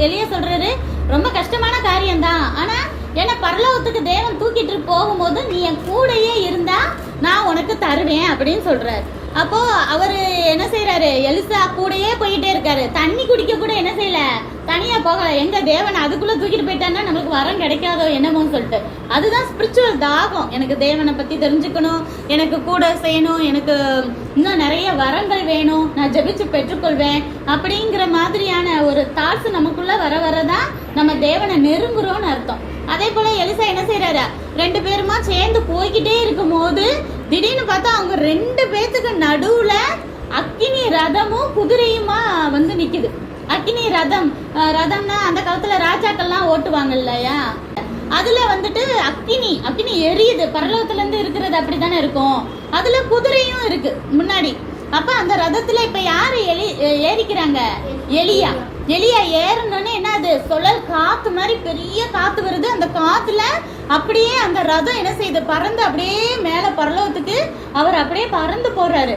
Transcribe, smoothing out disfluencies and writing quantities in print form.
எலியா சொல்றாரு, ரொம்ப கஷ்டமான காரியம்தான், ஆனா ஏன்னா பரலோகத்துக்கு தேவன் தூக்கிட்டு போகும்போது நீ என் கூடையே இருந்தா நான் உனக்கு தருவேன் அப்படின்னு சொல்றாரு. அப்போ அவரு என்ன செய்யறாரு, எலிசா கூடயே போயிட்டே இருக்காரு. தண்ணி குடிக்க கூட என்ன செய்யல, தனியா போகல. எங்க தேவன் அதுக்குள்ள தூக்கிட்டு போயிட்டான்னா நம்மளுக்கு வரம் கிடைக்காதோ என்னமோன்னு சொல்லிட்டு. அதுதான் ஸ்பிரிச்சுவல் தாகம். எனக்கு தேவனை பத்தி தெரிஞ்சுக்கணும், எனக்கு கூட செய்யணும், எனக்கு இன்னும் நிறைய வரங்கள் வேணும், நான் ஜெபிச்சு பெற்றுக்கொள்வேன் அப்படிங்கிற மாதிரியான ஒரு தாட்ஸ் நமக்குள்ள வர வரதான் நம்ம தேவனை நெருங்குறோம்னு அர்த்தம். அதே போல எலிசா என்ன செய்யறாரு, 2 பேருமா சேர்ந்து போய்கிட்டே இருக்கும் போது திடீர்னு பார்த்தா அவங்க 2 பேத்துக்கு நடுவுல அக்கினி ரதமும் குதிரையுமா வந்து நிக்குது. அக்கினி ரதம்னா அந்த காலத்துல ராஜாக்கள்லாம் ஓட்டுவாங்க இல்லையா, அதுல வந்துட்டு அக்கினி எரியுது. பரலோகத்துல இருந்து இருக்கிறது அப்படித்தானே இருக்கும். அதுல குதிரையும் இருக்கு முன்னாடி. அப்ப அந்த ரதத்துல இப்ப யாரு ஏறிக்கிறாங்க, எலியா ஏறணும்னு என்ன, அது சுழல் காத்து மாதிரி பெரிய காத்து வருது. அந்த காத்துல அப்படியே அந்த ரதம் என்ன செய்யுது, பறந்து அப்படியே மேல பரலோகத்துக்கு அவர் அப்படியே பறந்து போறாரு.